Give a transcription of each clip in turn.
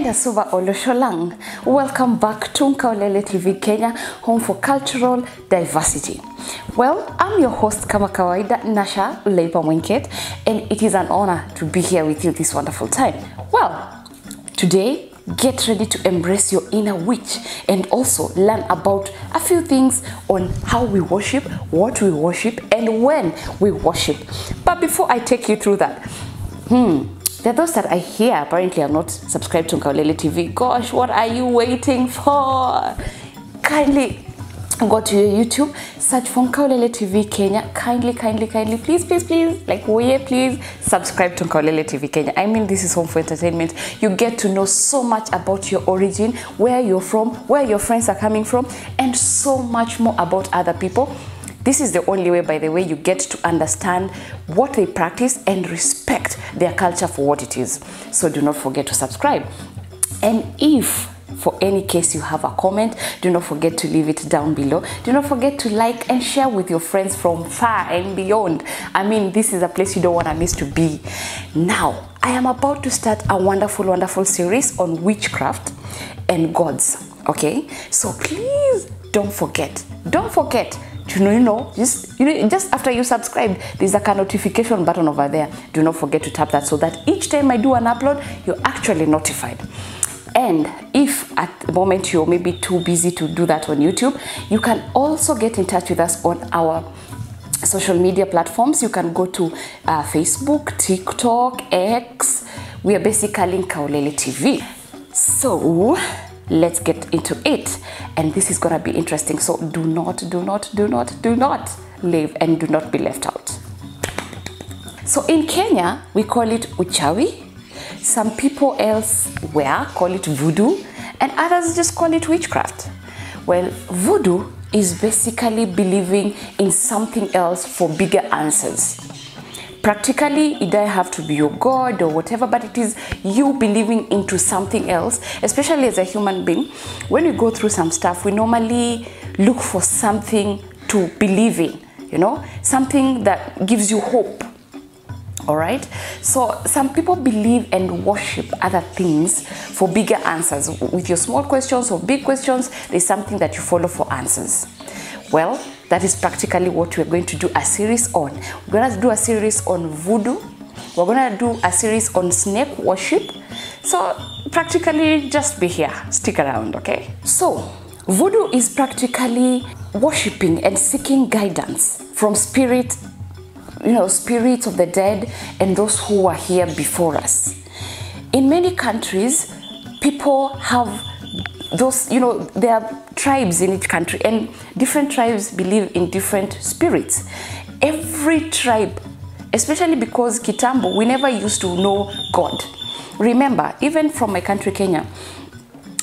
Asuba Olosholang. Welcome back to Unveiling TV Kenya, home for cultural diversity. Well, I'm your host kama kawaida, Nasha Leipa Mwenket, and it is an honor to be here with you this wonderful time. Well, today, get ready to embrace your inner witch and also learn about a few things on how we worship, what we worship, and when we worship. But before I take you through that, there are those that I hear apparently are not subscribed to Unveiling TV. Gosh, what are you waiting for? Kindly go to your YouTube, search for Unveiling TV Kenya. Kindly, please, like please subscribe to Unveiling TV Kenya. I mean, this is home for entertainment. You get to know so much about your origin, where you're from, where your friends are coming from, and so much more about other people. This is the only way, by the way, you get to understand what they practice and respect their culture for what it is. So do not forget to subscribe. And if for any case you have a comment, do not forget to leave it down below. Do not forget to like and share with your friends from far and beyond. I mean, this is a place you don't want to miss to be. Now, I am about to start a wonderful series on witchcraft and gods. Okay? So please don't forget to just after you subscribe, there's like a notification button over there. Do not forget to tap that so that each time I do an upload, you're actually notified. And if at the moment you're maybe too busy to do that on YouTube, you can also get in touch with us on our social media platforms. You can go to Facebook, TikTok, X. We are basically Unveiling TV. So let's get into it, and this is gonna be interesting. So do not leave and do not be left out. So in Kenya, we call it uchawi. Some people elsewhere call it voodoo, and others just call it witchcraft. Well, voodoo is basically believing in something else for bigger answers. Practically, it doesn't have to be your God or whatever, but it is you believing into something else. Especially as a human being, when we go through some stuff, we normally look for something to believe in, something that gives you hope. All right? So some people believe and worship other things for bigger answers. With your small questions or big questions, there's something that you follow for answers. Well, that is practically what we're going to do a series on. We're going to do a series on voodoo. We're going to do a series on snake worship. So practically just be here. Stick around, okay? So voodoo is practically worshiping and seeking guidance from spirits of the dead and those who were here before us. In many countries, people have those, there are tribes in each country, and different tribes believe in different spirits. Every tribe, especially because Kitambo, we never used to know God. Remember, even from my country, Kenya,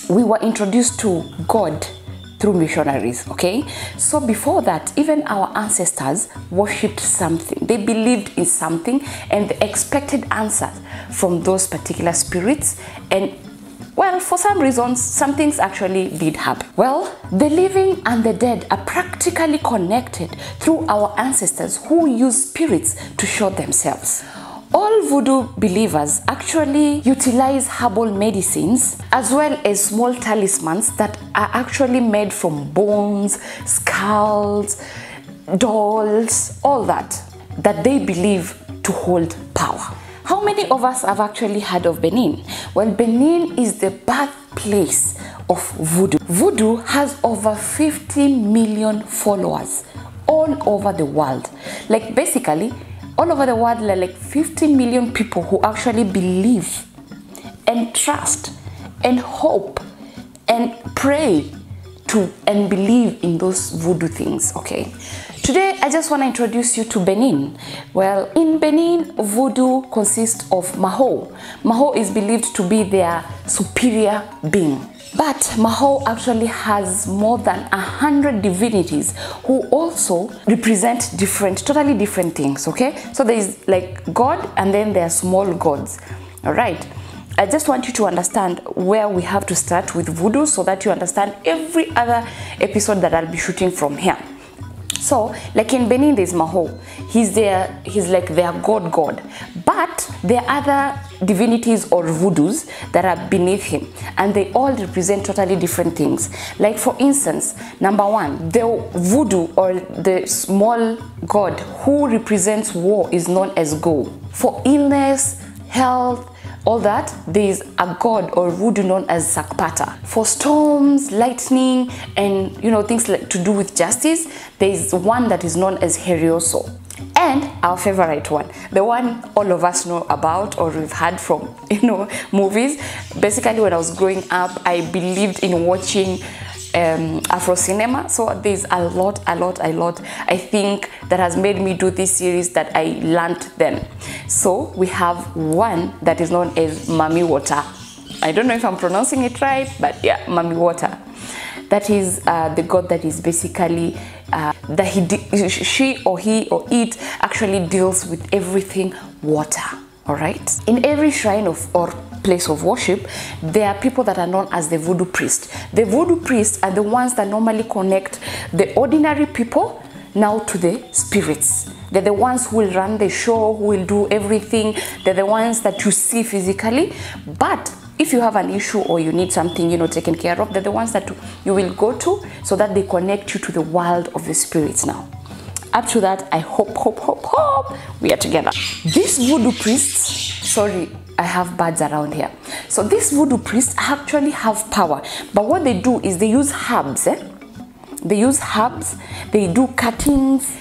we were introduced to God through missionaries, okay? So before that, even our ancestors worshipped something. They believed in something and they expected answers from those particular spirits. And well, for some reasons, some things actually did happen. Well, the living and the dead are practically connected through our ancestors who use spirits to show themselves. All voodoo believers actually utilize herbal medicines as well as small talismans that are actually made from bones, skulls, dolls, all that they believe to hold power. How many of us have actually heard of Benin? Well, Benin is the birthplace of voodoo. Voodoo has over 50 million followers all over the world. Like basically, all over the world, there are like 50 million people who actually believe and trust and hope and pray to and believe in those voodoo things, okay? Today, I just want to introduce you to Benin. Well, in Benin, voodoo consists of Maho. Maho is believed to be their superior being. But Maho actually has more than 100 divinities who also represent totally different things, okay? So there is like God, and then there are small gods, all right? I just want you to understand where we have to start with voodoo so that you understand every other episode that I'll be shooting from here. So, like in Benin, there's Maho. He's like their god. But there are other divinities or voodoos that are beneath him, and they all represent totally different things. Like for instance, number one, the voodoo or the small god who represents war is known as Go. For illness, health, all that, there is a god or voodoo known as Sakpata. For storms, lightning, and things like to do with justice, there is one that is known as Herioso. And our favorite one, the one all of us know about or we've heard from movies. Basically, when I was growing up, I believed in watching Afro cinema, so there's a lot I think that has made me do this series that I learned then. So we have one that is known as Mami Water. I don't know if I'm pronouncing it right, but yeah, Mami Water. That is the god that is basically that she or he or it actually deals with everything water. All right. In every shrine or place of worship, there are people that are known as the voodoo priest. The voodoo priests are the ones that normally connect the ordinary people now to the spirits. They're the ones who will run the show, who will do everything. They're the ones that you see physically. But if you have an issue or you need something, taken care of, they're the ones that you will go to so that they connect you to the world of the spirits now. Up to that, I hope we are together. These voodoo priests, sorry, I have birds around here. So these voodoo priests actually have power. But what they do is they use herbs. They use herbs, they do cuttings.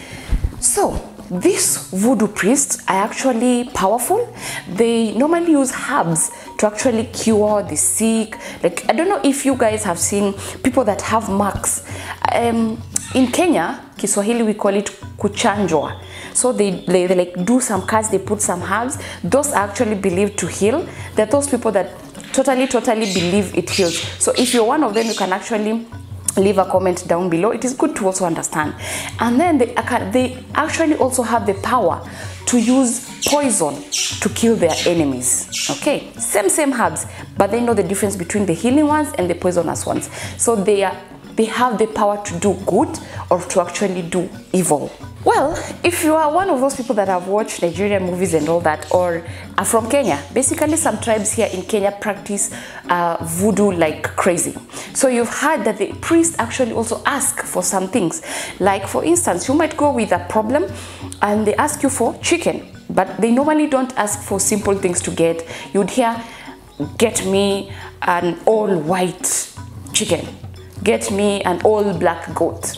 So these voodoo priests are actually powerful. They normally use herbs to actually cure the sick. Like, I don't know if you guys have seen people that have marks. In Kenya, Kiswahili, we call it kuchanjwa. So they like do some cuts, they put some herbs. Those are actually believed to heal. There are those people that totally believe it heals. So if you're one of them, you can actually leave a comment down below. It is good to also understand. And then they actually also have the power to use poison to kill their enemies. Okay, same herbs, but they know the difference between the healing ones and the poisonous ones. So they have the power to do good or to actually do evil. Well, if you are one of those people that have watched Nigerian movies and all that, or are from Kenya, basically some tribes here in Kenya practice voodoo like crazy. So you've heard that the priest actually also ask for some things. Like for instance, you might go with a problem and they ask you for chicken, but they normally don't ask for simple things to get. You'd hear, get me an all white chicken, get me an all black goat.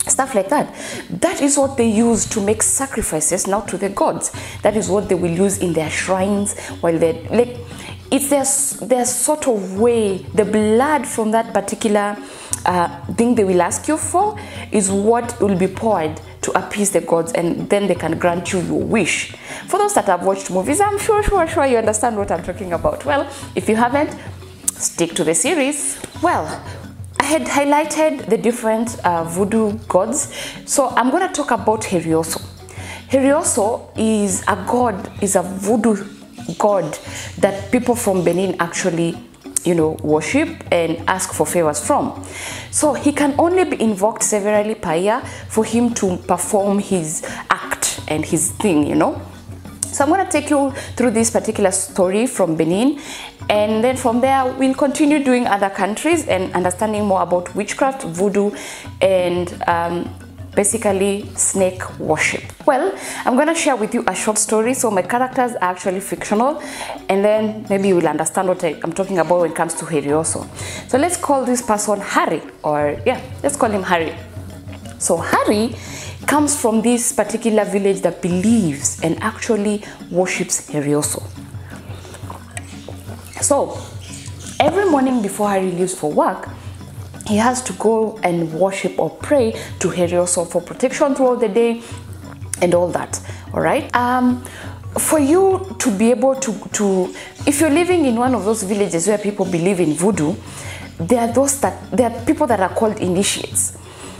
Stuff like that. That is what they use to make sacrifices now to the gods. That is what they will use in their shrines while they're like, it's their sort of way. The blood from that particular thing they will ask you for is what will be poured to appease the gods, and then they can grant you your wish. For those that have watched movies, I'm sure you understand what I'm talking about. Well, if you haven't, stick to the series. Well, I had highlighted the different voodoo gods, so I'm going to talk about Herioso. Herioso is a voodoo god that people from Benin actually, worship and ask for favors from. So he can only be invoked severally per year for him to perform his act and his thing, So I'm going to take you through this particular story from Benin, and then from there we'll continue doing other countries and understanding more about witchcraft, voodoo, and basically snake worship. Well, I'm going to share with you a short story. So my characters are actually fictional, and then maybe you will understand what I'm talking about when it comes to Herioso. So let's call this person Harry, let's call him Harry. So Harry comes from this particular village that believes and actually worships Herioso. So every morning before Harry leaves for work, he has to go and worship or pray to Herioso for protection throughout the day and all that. All right. For you to be able to, if you're living in one of those villages where people believe in voodoo, there are people that are called initiates.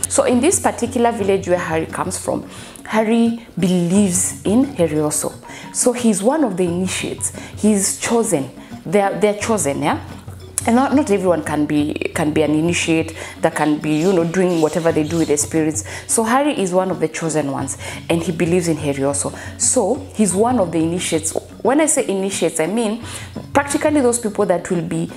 So in this particular village where Harry comes from, Harry believes in Herioso. So he's one of the initiates. He's chosen. They're chosen, yeah? and not everyone can be an initiate that can be, you know, doing whatever they do with the spirits. So Harry is one of the chosen ones, and he believes in Harry also. So he's one of the initiates. When I say initiates, I mean practically those people that will be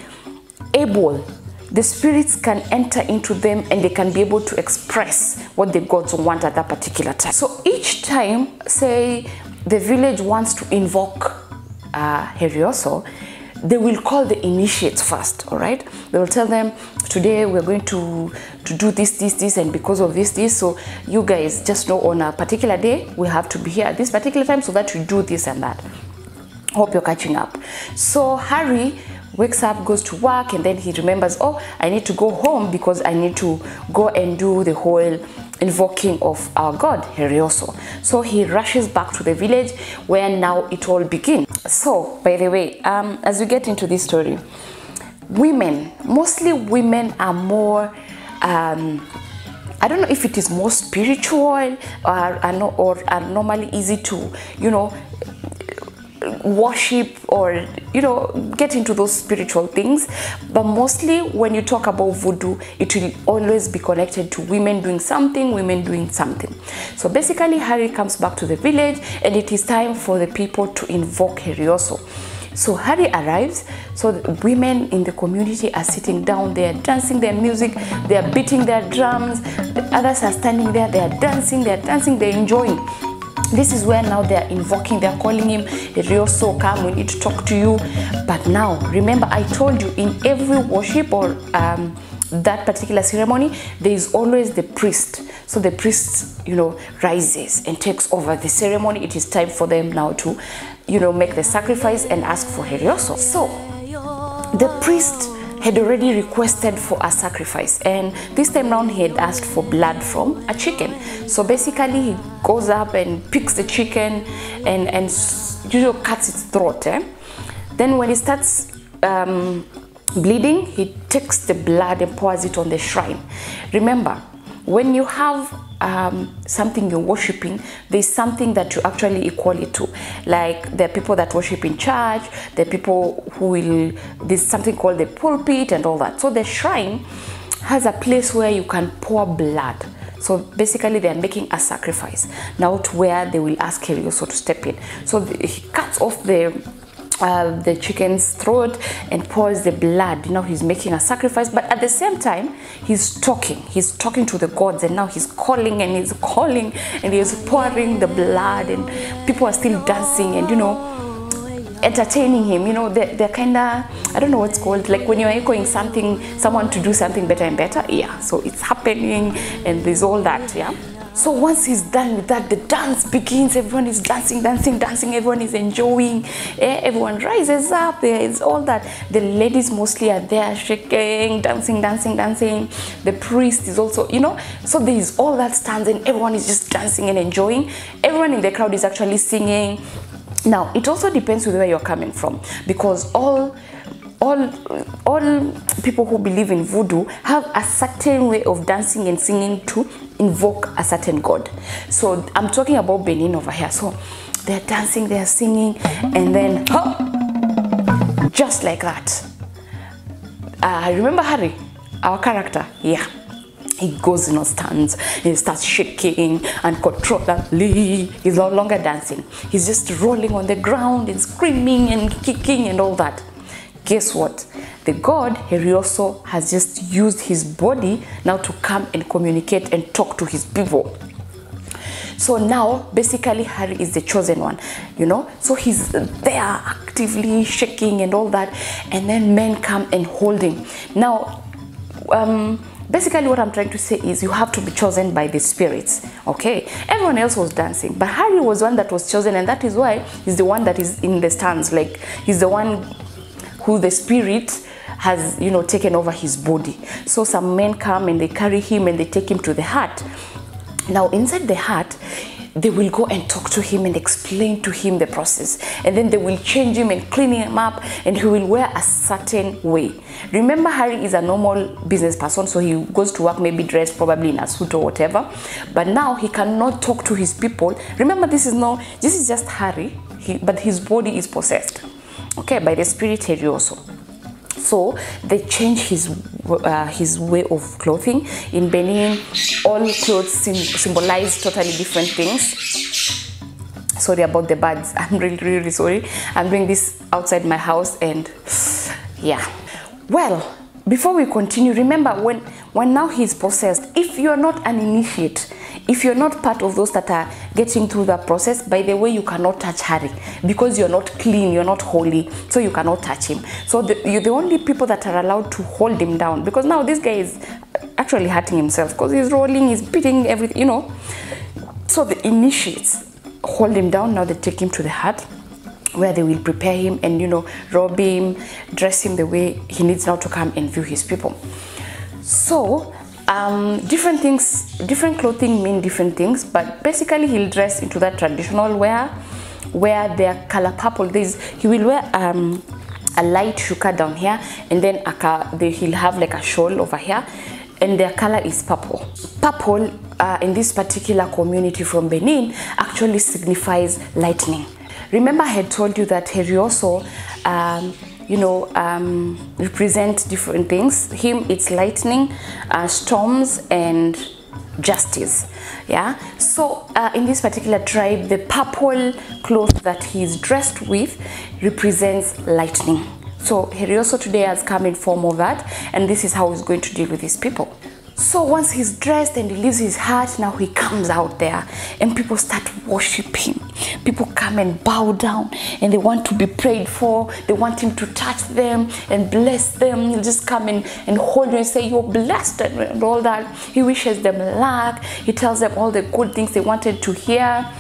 able, the spirits can enter into them and they can be able to express what the gods want at that particular time. So each time, say the village wants to invoke Harry also, they will call the initiates first. All right, they will tell them, today we're going to do this, and because of this, so you guys just know on a particular day we have to be here at this particular time so that you do this and that. Hope you're catching up. So Harry wakes up, goes to work, and then he remembers, oh, I need to go home because I need to go and do the whole invoking of our god Harry also. So he rushes back to the village where now it all begins. So by the way, as we get into this story, women, mostly women, are more I don't know if it is more spiritual or are normally easy to, you know, worship or, you know, get into those spiritual things. But mostly when you talk about voodoo, it will always be connected to women doing something. So basically Harry comes back to the village, and it is time for the people to invoke Harry also. So Harry arrives, so the women in the community are sitting down, they are dancing their music, they are beating their drums, the others are standing there, they are dancing, they're enjoying. This is where now they are invoking, they are calling him, Ryoso, come, we need to talk to you. But now, remember I told you, in every worship or that particular ceremony, there is always the priest. So the priest, you know, rises and takes over the ceremony. It is time for them now to, you know, make the sacrifice and ask for Ryoso. So the priest had already requested for a sacrifice, and this time round he had asked for blood from a chicken. So basically he goes up and picks the chicken and you know, cuts its throat. Then when it starts bleeding, he takes the blood and pours it on the shrine. Remember, when you have something you're worshiping, there's something that you actually equal it to. Like there are people that worship in church, there are people who will, there's something called the pulpit and all that. So the shrine has a place where you can pour blood. So basically they are making a sacrifice now to where they will ask Harry also to step in. So he cuts off the chicken's throat and pours the blood. You know, he's making a sacrifice, but at the same time he's talking to the gods, and now he's calling and he's pouring the blood, and people are still dancing and, you know, entertaining him. You know, they're kind of, I don't know what's called, like when you're echoing someone to do something better and better. Yeah, so it's happening and there's all that. Yeah. So once he's done with that, the dance begins. Everyone is dancing. Everyone is enjoying. Everyone rises up. There is all that. The ladies mostly are there shaking, dancing. The priest is also, you know, so there is all that stands, and everyone is just dancing and enjoying. Everyone in the crowd is actually singing. Now, it also depends with where you're coming from, because all people who believe in voodoo have a certain way of dancing and singing to invoke a certain god. So I'm talking about Benin over here. So they're dancing, they're singing, and then just like that. Remember Harry, our character? Yeah. He goes, you know, stands, and he starts shaking uncontrollably. He's no longer dancing. He's just rolling on the ground and screaming and kicking and all that. Guess what? The god Ryoso has just used his body now to come and communicate and talk to his people. So now basically Harry is the chosen one, you know, so he's there actively shaking and all that, and then men come and hold him. Now basically what I'm trying to say is you have to be chosen by the spirits. Okay, everyone else was dancing, but Harry was one that was chosen, and that is why he's the one that is in the stands. Like, he's the one who the spirit has, you know, taken over his body. So some men come and they carry him and they take him to the hut. Now inside the hut, they will go and talk to him and explain to him the process, and then they will change him and clean him up, and he will wear a certain way. Remember, Harry is a normal business person, so he goes to work maybe dressed probably in a suit or whatever, but now he cannot talk to his people. Remember, this is just Harry, but his body is possessed, okay, by the spirit Harry also. So they change his way of clothing. In Benin, all clothes symbolize totally different things. Sorry about the birds. I'm really sorry. I'm doing this outside my house, and yeah. Well, before we continue, remember when now he's possessed, if you're not an initiate, if you're not part of those that are getting through the process, by the way, you cannot touch Harry because you're not clean, you're not holy, so you cannot touch him. So you're the only people that are allowed to hold him down, because now this guy is actually hurting himself because he's rolling, he's beating everything, you know. So the initiates hold him down. Now they take him to the hut where they will prepare him and, you know, robe him, dress him the way he needs now to come and view his people. So different things, different clothing mean different things, but basically he'll dress into that traditional wear where they're color purple. He will wear a light shuka down here, and then he'll have like a shawl over here, and their color is purple. Purple in this particular community from Benin actually signifies lightning. Remember, I had told you that Herioso represent different things. Him, it's lightning, storms, and justice. Yeah. So in this particular tribe, the purple cloth that he's dressed with represents lightning. So Herioso today has come in form of that, and this is how he's going to deal with his people. So once he's dressed and he leaves his hut, now he comes out there and people start worshiping. People come and bow down and they want to be prayed for. They want him to touch them and bless them. He'll just come and hold them and say, "You're blessed," and all that. He wishes them luck. He tells them all the good things they wanted to hear.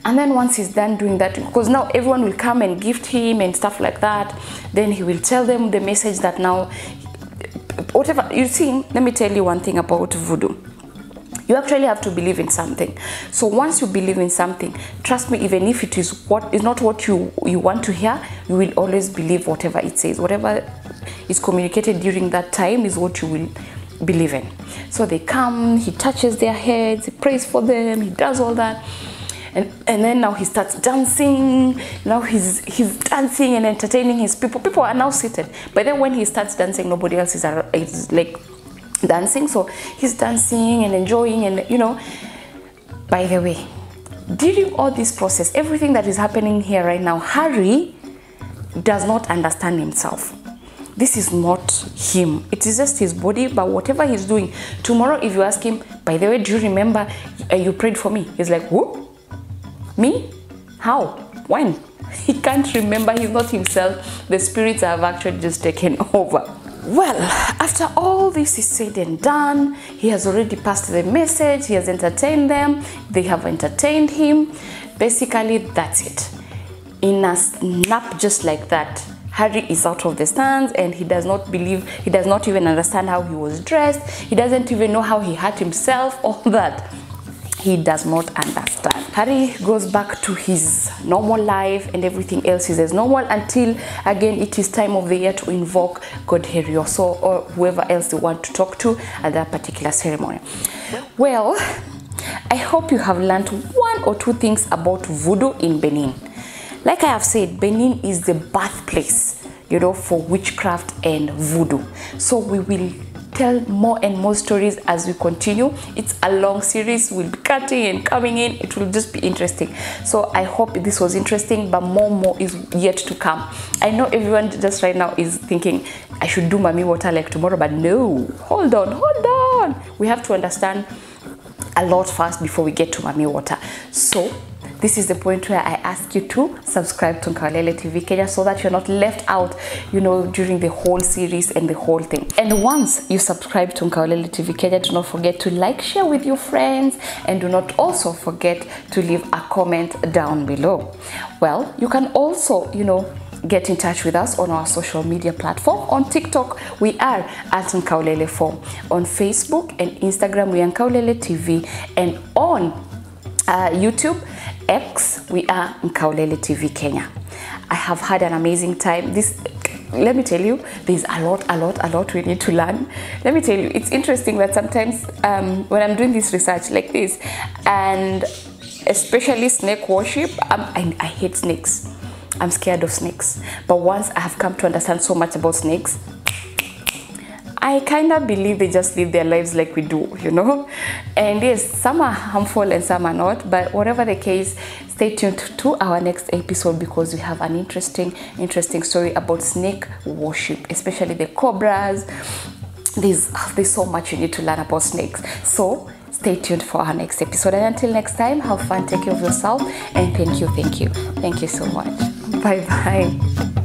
And then once he's done doing that, because now everyone will come and gift him and stuff like that, then he will tell them the message that now, whatever, you see, let me tell you one thing about voodoo. You actually have to believe in something. So once you believe in something, trust me, even if it is not what you want to hear, you will always believe whatever it says. Whatever is communicated during that time is what you will believe in. So they come, he touches their heads, he prays for them, he does all that. And then now he starts dancing. Now he's dancing and entertaining his people. People are now seated. But then when he starts dancing, nobody else is like dancing. So he's dancing and enjoying, and you know. By the way, during all this process, everything that is happening here right now, Harry does not understand himself. This is not him. It is just his body, but whatever he's doing. Tomorrow, if you ask him, by the way, do you remember you prayed for me? He's like, who? Me? How? When? He can't remember. He's not himself. The spirits have actually just taken over. Well, after all this is said and done, he has already passed the message. He has entertained them. They have entertained him. Basically, that's it. In a snap, just like that, Harry is out of the stands, and he does not believe, he does not even understand how he was dressed. He doesn't even know how he hurt himself, all that. He does not understand. Harry goes back to his normal life, and everything else is as normal until again it is time of the year to invoke God Herioso or whoever else they want to talk to at that particular ceremony. Well, I hope you have learned one or two things about voodoo in Benin. Like I have said, Benin is the birthplace, you know, for witchcraft and voodoo. So we will tell more and more stories as we continue. It's a long series. We'll be cutting and coming in. It will just be interesting. So I hope this was interesting, but more is yet to come. I know everyone just right now is thinking I should do Mami Water like tomorrow, but no, hold on. We have to understand a lot first before we get to Mami Water. So this is the point where I ask you to subscribe to Unveiling TV Kenya so that you're not left out, you know, during the whole series and the whole thing. And once you subscribe to Unveiling TV Kenya, do not forget to like, share with your friends, and do not also forget to leave a comment down below. Well, you can also, you know, get in touch with us on our social media platform. On TikTok, we are at Unkaulele4. On Facebook and Instagram, we are Unkaulele TV. And on YouTube, X, we are Unkaulele TV Kenya. I have had an amazing time. Let me tell you, there's a lot we need to learn. Let me tell you, it's interesting that sometimes when I'm doing this research like this, and especially snake worship, I hate snakes. I'm scared of snakes. But once I have come to understand so much about snakes, I kind of believe they just live their lives like we do, you know. And yes, some are harmful and some are not, but whatever the case, stay tuned to our next episode, because we have an interesting story about snake worship, especially the cobras. There's so much you need to learn about snakes. So stay tuned for our next episode, and until next time, have fun, take care of yourself, and thank you so much. Bye bye.